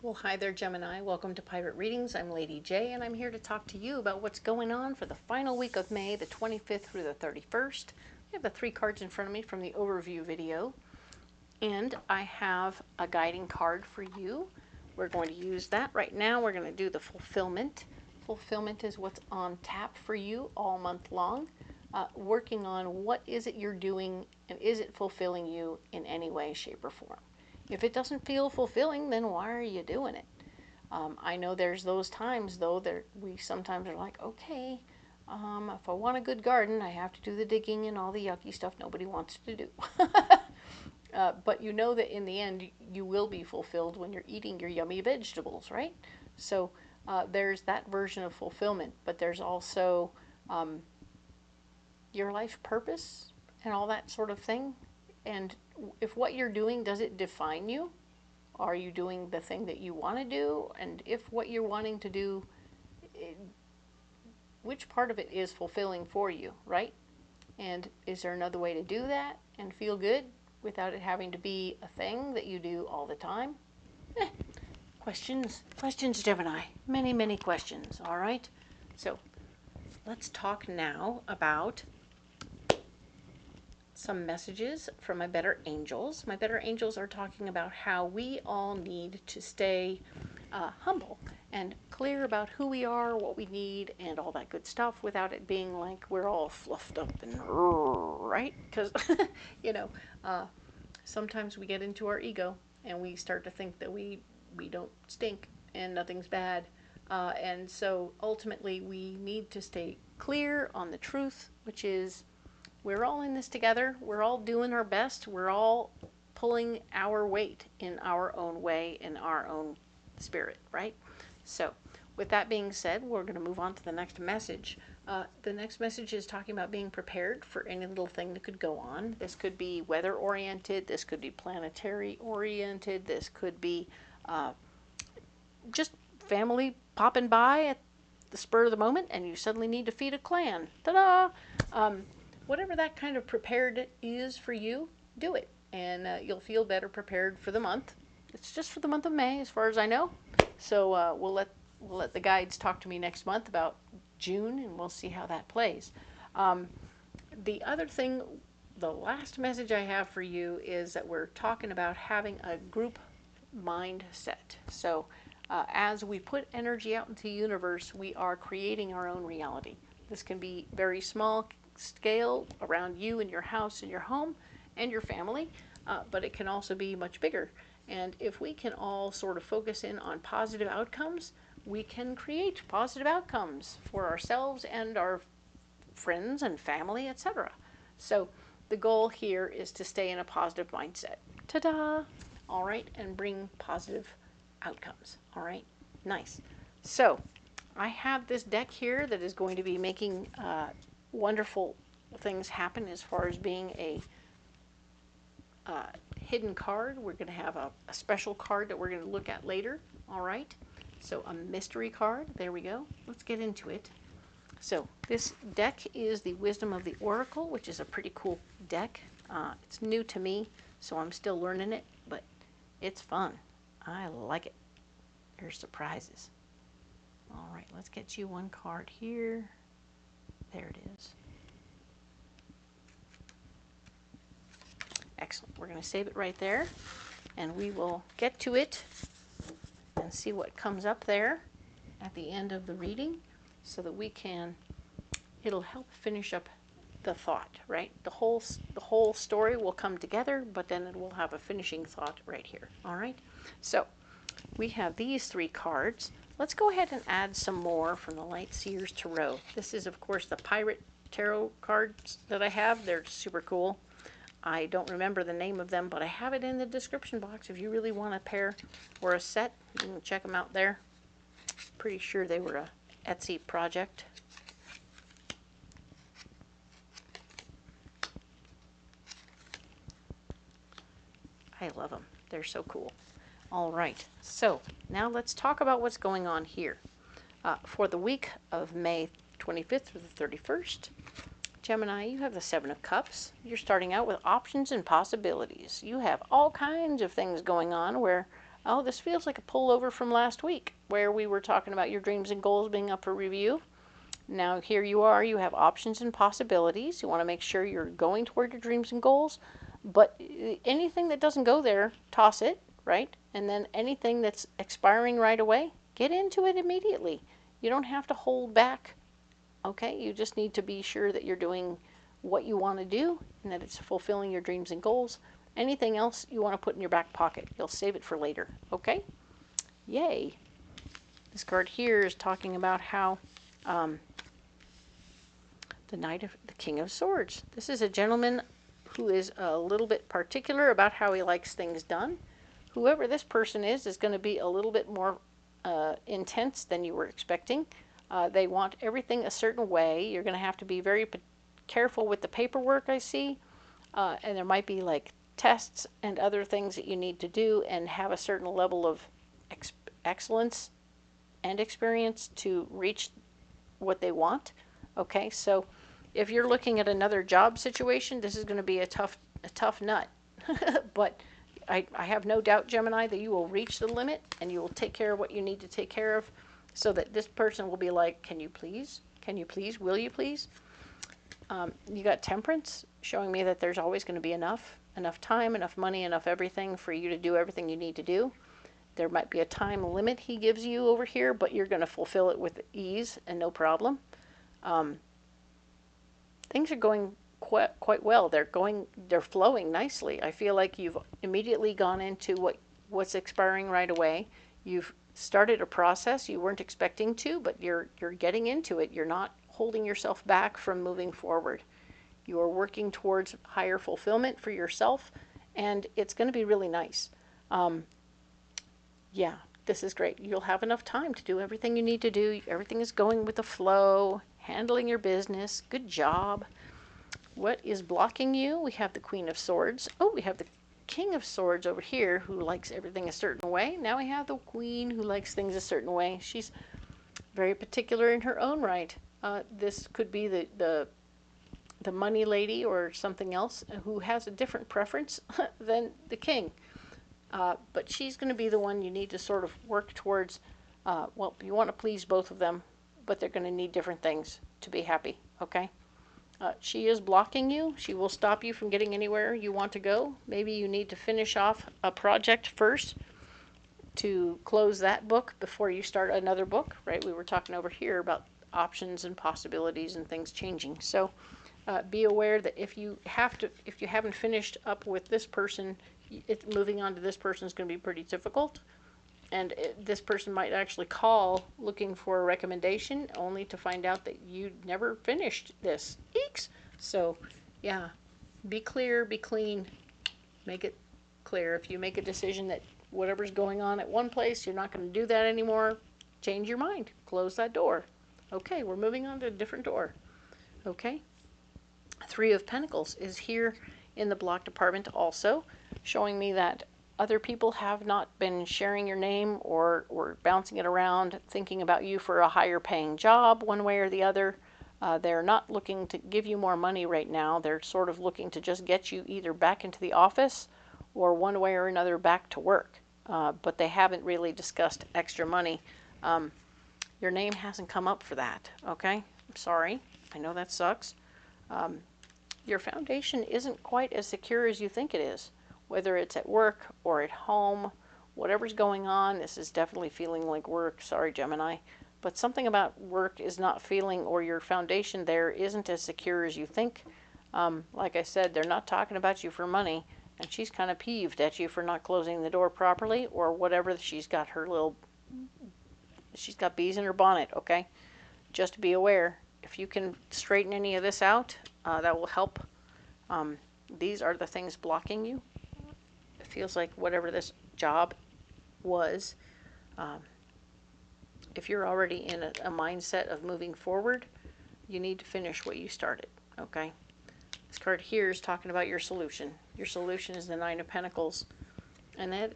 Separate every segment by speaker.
Speaker 1: Well, hi there, Gemini. Welcome to Pirate Readings. I'm Lady J, and I'm here to talk to you about what's going on for the final week of May, the 25th through the 31st. I have the 3 cards in front of me from the overview video, and I have a guiding card for you. We're going to use that. Right now, we're going to do the fulfillment. Fulfillment is what's on tap for you all month long, working on what is it you're doing, and is it fulfilling you in any way, shape, or form. If it doesn't feel fulfilling, then why are you doing it? I know there's those times, though, that we sometimes are like, okay, if I want a good garden, I have to do the digging and all the yucky stuff nobody wants to do. But you know that in the end, you will be fulfilled when you're eating your yummy vegetables, right? So there's that version of fulfillment, but there's also your life purpose and all that sort of thing. And if what you're doing, does it define you? Are you doing the thing that you want to do? And if what you're wanting to do, which part of it is fulfilling for you, right? And is there another way to do that and feel good without it having to be a thing that you do all the time? Questions, Gemini. Many, many questions, all right? So let's talk now about some messages from my better angels. My better angels are talking about how we all need to stay humble and clear about who we are, what we need, and all that good stuff without it being like we're all fluffed up and right? Because, you know, sometimes we get into our ego and we start to think that we don't stink and nothing's bad. And so ultimately we need to stay clear on the truth, which is we're all in this together. We're all doing our best. We're all pulling our weight in our own way, in our own spirit, right? So with that being said, we're going to move on to the next message. The next message is talking about being prepared for any little thing that could go on. This could be weather-oriented. This could be planetary-oriented. This could be just family popping by at the spur of the moment and you suddenly need to feed a clan. Ta-da! Whatever that kind of prepared is for you, do it. And you'll feel better prepared for the month. It's just for the month of May, as far as I know. So we'll let the guides talk to me next month about June, and we'll see how that plays. The other thing, the last message I have for you is that we're talking about having a group mindset. So as we put energy out into the universe, we are creating our own reality. This can be very small scale around you and your house and your home and your family, but it can also be much bigger. And if we can all sort of focus in on positive outcomes, we can create positive outcomes for ourselves and our friends and family, etc. So the goal here is to stay in a positive mindset. Ta-da! All right, and bring positive outcomes. All right, nice. So I have this deck here that is going to be making wonderful things happen as far as being a hidden card. We're going to have a special card that we're going to look at later. All right, so a mystery card. There we go. Let's get into it. So this deck is the Wisdom of the Oracle, which is a pretty cool deck. It's new to me, so I'm still learning it, but it's fun. I like it. There's surprises. All right, let's get you one card here. There it is. Excellent. We're going to save it right there, and we will get to it and see what comes up there at the end of the reading so that we can, it'll help finish up the thought, right? The whole story will come together, but then it will have a finishing thought right here. All right? So we have these 3 cards. Let's go ahead and add some more from the Light Seers Tarot. This is, of course, the Pirate Tarot cards that I have. They're super cool. I don't remember the name of them, but I have it in the description box. If you really want a pair or a set, you can check them out there. Pretty sure they were a Etsy project. I love them. They're so cool. All right, so now let's talk about what's going on here. For the week of May 25th through the 31st, Gemini, you have the 7 of Cups. You're starting out with options and possibilities. You have all kinds of things going on where Oh, this feels like a pullover from last week where we were talking about your dreams and goals being up for review. Now here you are, you have options and possibilities. You want to make sure you're going toward your dreams and goals, but anything that doesn't go there, toss it, right? And then anything that's expiring right away, get into it immediately. You don't have to hold back, okay? You just need to be sure that you're doing what you want to do and that it's fulfilling your dreams and goals. Anything else you want to put in your back pocket, you'll save it for later, okay? Yay. This card here is talking about how the King of Swords. This is a gentleman who is a little bit particular about how he likes things done. Whoever this person is going to be a little bit more intense than you were expecting. They want everything a certain way. You're going to have to be very careful with the paperwork, I see. And there might be like tests and other things that you need to do and have a certain level of excellence and experience to reach what they want. Okay, so if you're looking at another job situation, this is going to be a tough nut. But I have no doubt, Gemini, that you will reach the limit and you will take care of what you need to take care of so that this person will be like, can you please? Can you please? Will you please? You got Temperance showing me that there's always going to be enough time, enough money, enough everything for you to do everything you need to do. There might be a time limit he gives you over here, but you're going to fulfill it with ease and no problem. Things are going quite well. They're flowing nicely. I feel like you've immediately gone into what's expiring right away. You've started a process you weren't expecting to, but you're getting into it. You're not holding yourself back from moving forward. You are working towards higher fulfillment for yourself, and it's going to be really nice. Yeah, this is great. You'll have enough time to do everything you need to do. Everything is going with the flow, handling your business. Good job. What is blocking you? We have the Queen of Swords. Oh, we have the King of Swords over here who likes everything a certain way. Now we have the Queen who likes things a certain way. She's very particular in her own right. This could be the money lady or something else who has a different preference than the king. But she's going to be the one you need to sort of work towards. Well, you want to please both of them, but they're going to need different things to be happy, okay? She is blocking you. She will stop you from getting anywhere you want to go. Maybe you need to finish off a project first to close that book before you start another book, right? We were talking over here about options and possibilities and things changing. So be aware that if you haven't finished up with this person, moving on to this person is going to be pretty difficult. And this person might actually call looking for a recommendation only to find out that you never finished this. Eeks! So, yeah, be clear, be clean, make it clear. If you make a decision that whatever's going on at one place, you're not going to do that anymore, change your mind. Close that door. Okay, we're moving on to a different door. Okay? Three of Pentacles is here in the block department also, showing me that other people have not been sharing your name or bouncing it around, thinking about you for a higher paying job one way or the other. They're not looking to give you more money right now. They're sort of looking to just get you either back into the office or one way or another back to work. But they haven't really discussed extra money. Your name hasn't come up for that, okay? I'm sorry. I know that sucks. Your foundation isn't quite as secure as you think it is. Whether it's at work or at home, whatever's going on, this is definitely feeling like work. Sorry, Gemini. But something about work is not feeling, or your foundation there isn't as secure as you think. Like I said, they're not talking about you for money, and she's kind of peeved at you for not closing the door properly, or whatever. She's got bees in her bonnet, okay? Just be aware. If you can straighten any of this out, that will help. These are the things blocking you. It feels like whatever this job was, if you're already in a mindset of moving forward, you need to finish what you started, okay? This card here is talking about your solution. Your solution is the Nine of Pentacles. And that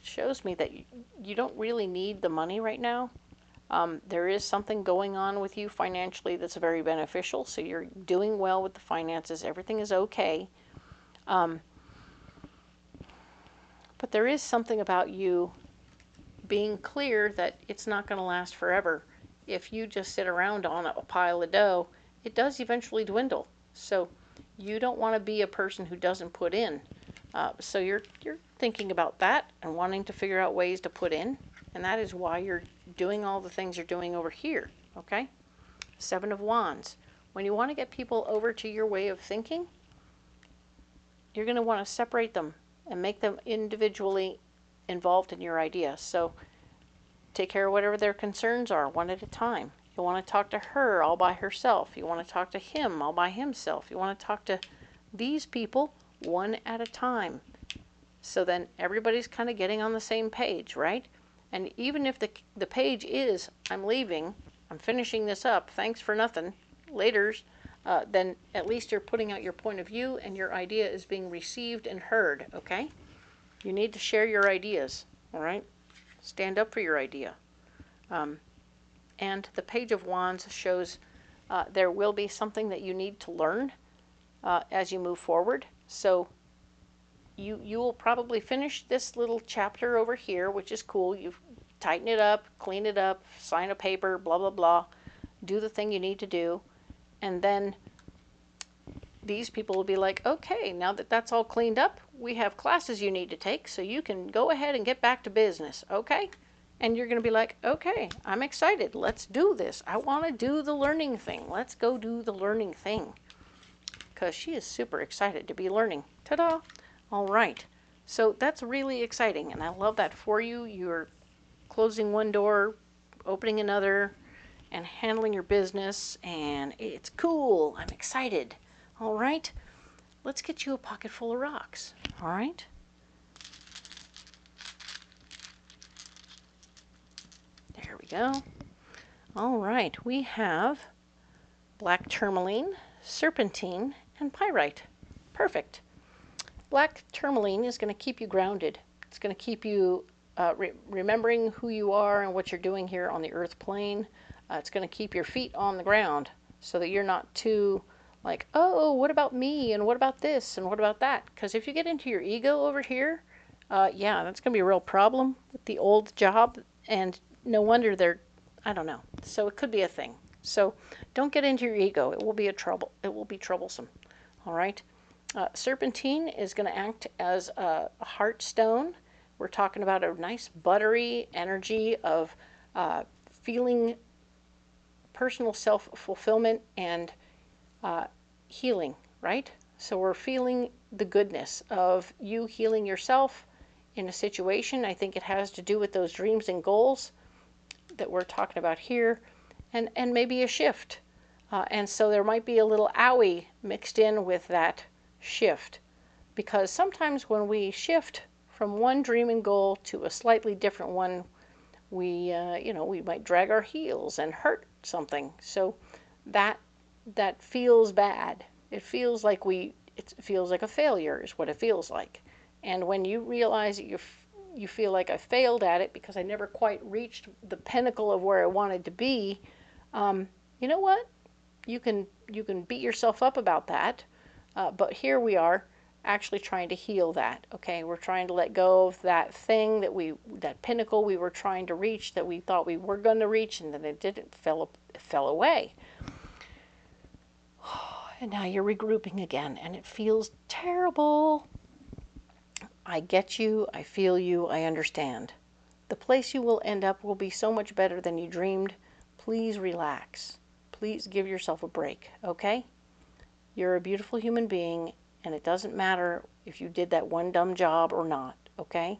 Speaker 1: shows me that you don't really need the money right now. There is something going on with you financially that's very beneficial, so you're doing well with the finances. Everything is okay. But there is something about you being clear that it's not going to last forever. If you just sit around on a pile of dough, it does eventually dwindle. So you don't want to be a person who doesn't put in. So you're thinking about that and wanting to figure out ways to put in, and that is why you're doing all the things you're doing over here, okay? Seven of Wands. When you want to get people over to your way of thinking, you're going to want to separate them and make them individually involved in your idea. So take care of whatever their concerns are, one at a time. You want to talk to her all by herself. You want to talk to him all by himself. You want to talk to these people one at a time. So then everybody's kind of getting on the same page, right? And even if the page is, I'm leaving, I'm finishing this up, thanks for nothing, laters, then at least you're putting out your point of view and your idea is being received and heard, okay? You need to share your ideas, all right? Stand up for your idea. And the Page of Wands shows there will be something that you need to learn as you move forward. So you will probably finish this little chapter over here, which is cool. You tighten it up, clean it up, sign a paper, blah, blah, blah. Do the thing you need to do. And then these people will be like, okay, now that that's all cleaned up, we have classes you need to take, so you can go ahead and get back to business, okay? And you're going to be like, okay, I'm excited. Let's do this. I want to do the learning thing. Let's go do the learning thing. Because she is super excited to be learning. Ta-da! All right. So that's really exciting, and I love that for you. You're closing one door, opening another, and handling your business, and it's cool. I'm excited. All right. Let's get you a pocket full of rocks. All right. There we go. All right. We have black tourmaline, serpentine, and pyrite. Perfect. Black tourmaline is going to keep you grounded. It's going to keep you remembering who you are and what you're doing here on the earth plane. It's going to keep your feet on the ground so that you're not too like, oh, what about me, and what about this, and what about that? Because if you get into your ego over here, yeah, that's going to be a real problem with the old job, and no wonder they're, I don't know. So it could be a thing. So don't get into your ego. It will be it will be troublesome. All right. Serpentine is going to act as a heart stone. We're talking about a nice buttery energy of feeling personal self-fulfillment and healing, right? So we're feeling the goodness of you healing yourself in a situation. I think it has to do with those dreams and goals that we're talking about here, and maybe a shift. And so there might be a little owie mixed in with that shift, because sometimes when we shift from one dream and goal to a slightly different one, we we might drag our heels and hurt something. So that feels bad. It feels like it feels like a failure is what it feels like. And when you realize that you feel like I failed at it because I never quite reached the pinnacle of where I wanted to be, you know what? You can beat yourself up about that. But here we are actually trying to heal that. Okay, we're trying to let go of that thing that pinnacle we were trying to reach, that we thought we were going to reach, and then it didn't. It fell away. And now you're regrouping again, and it feels terrible. I get you, I feel you, I understand. The place you will end up will be so much better than you dreamed. Please relax. Please give yourself a break, okay? You're a beautiful human being, and it doesn't matter if you did that one dumb job or not, okay?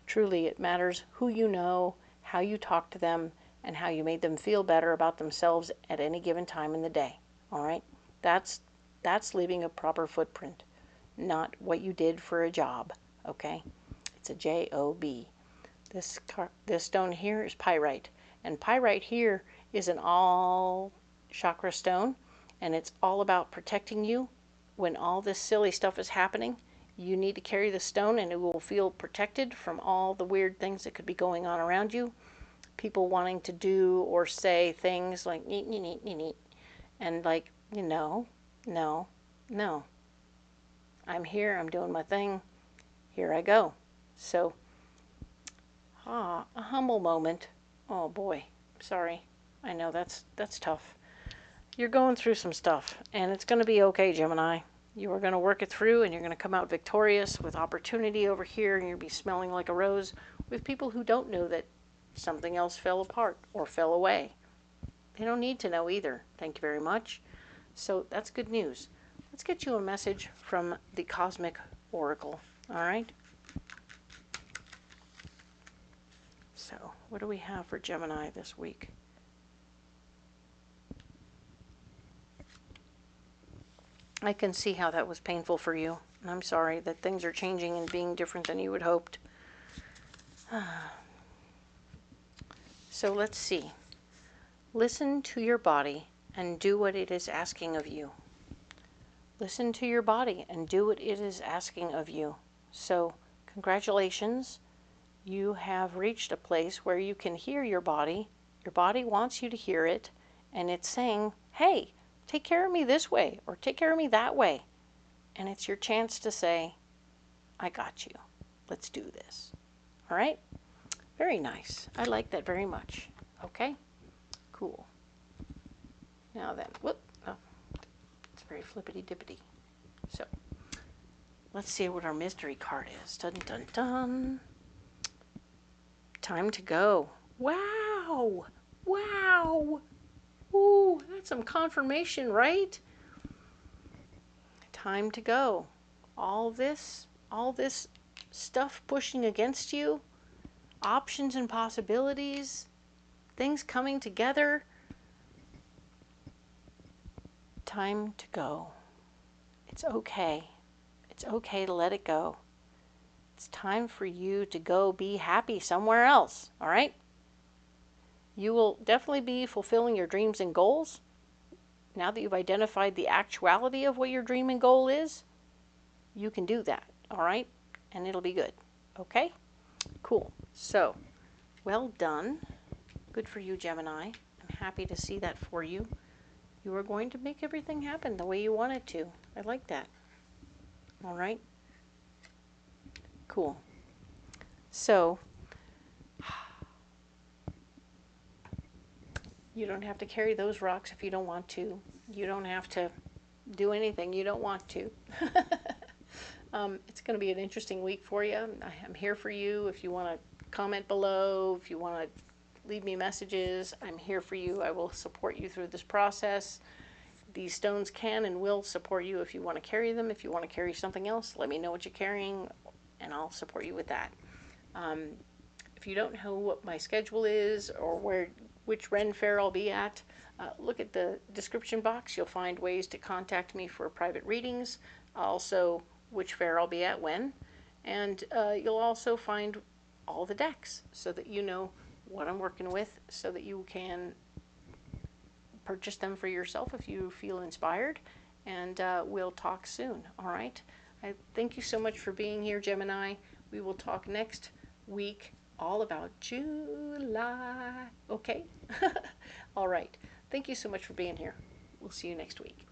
Speaker 1: Truly, it matters who you know, how you talk to them, and how you made them feel better about themselves at any given time in the day, all right? That's leaving a proper footprint, not what you did for a job, okay? It's a J-O-B. This stone here is pyrite, and pyrite here is an all chakra stone, and it's all about protecting you. When all this silly stuff is happening, you need to carry the stone, and it will feel protected from all the weird things that could be going on around you. People wanting to do or say things like neat, neat, neat, neat, neat, and like, no. I'm here, I'm doing my thing, here I go. So, a humble moment. Oh boy, sorry. I know that's tough. You're going through some stuff, and it's going to be okay, Gemini. You are going to work it through, and you're going to come out victorious with opportunity over here, and you'll be smelling like a rose with people who don't know that something else fell apart or fell away. They don't need to know either. Thank you very much. So that's good news. Let's get you a message from the Cosmic Oracle. All right? So what do we have for Gemini this week? I can see how that was painful for you. And I'm sorry that things are changing and being different than you had hoped. So let's see. Listen to your body and do what it is asking of you. Listen to your body and do what it is asking of you. So congratulations. You have reached a place where you can hear your body. Your body wants you to hear it. And it's saying, hey, take care of me this way or take care of me that way. And it's your chance to say, I got you. Let's do this. All right? Very nice. I like that very much. Okay? Cool. Now then, whoop. Oh, it's very flippity-dippity. So, let's see what our mystery card is. Dun, dun, dun. Time to go. Wow. Wow. Ooh, that's some confirmation, right? Time to go. All this stuff pushing against you, options and possibilities, things coming together. Time to go. It's okay. It's okay to let it go. It's time for you to go be happy somewhere else, all right? You will definitely be fulfilling your dreams and goals. Now that you've identified the actuality of what your dream and goal is, you can do that, all right? And it'll be good, okay? Cool. So, well done. Good for you, Gemini. I'm happy to see that for you. You are going to make everything happen the way you want it to. I like that. All right? Cool. So, you don't have to carry those rocks if you don't want to. You don't have to do anything you don't want to. It's going to be an interesting week for you. I'm here for you. If you want to comment below, if you want to leave me messages, I'm here for you. I will support you through this process. These stones can and will support you if you want to carry them. If you want to carry something else, let me know what you're carrying, and I'll support you with that. If you don't know what my schedule is or which Ren Fair I'll be at, look at the description box. You'll find ways to contact me for private readings. Also, which fair I'll be at when. And you'll also find all the decks so that you know what I'm working with, so that you can purchase them for yourself if you feel inspired. And we'll talk soon, all right? I thank you so much for being here, Gemini. We will talk next week all about July. Okay? All right. Thank you so much for being here. We'll see you next week.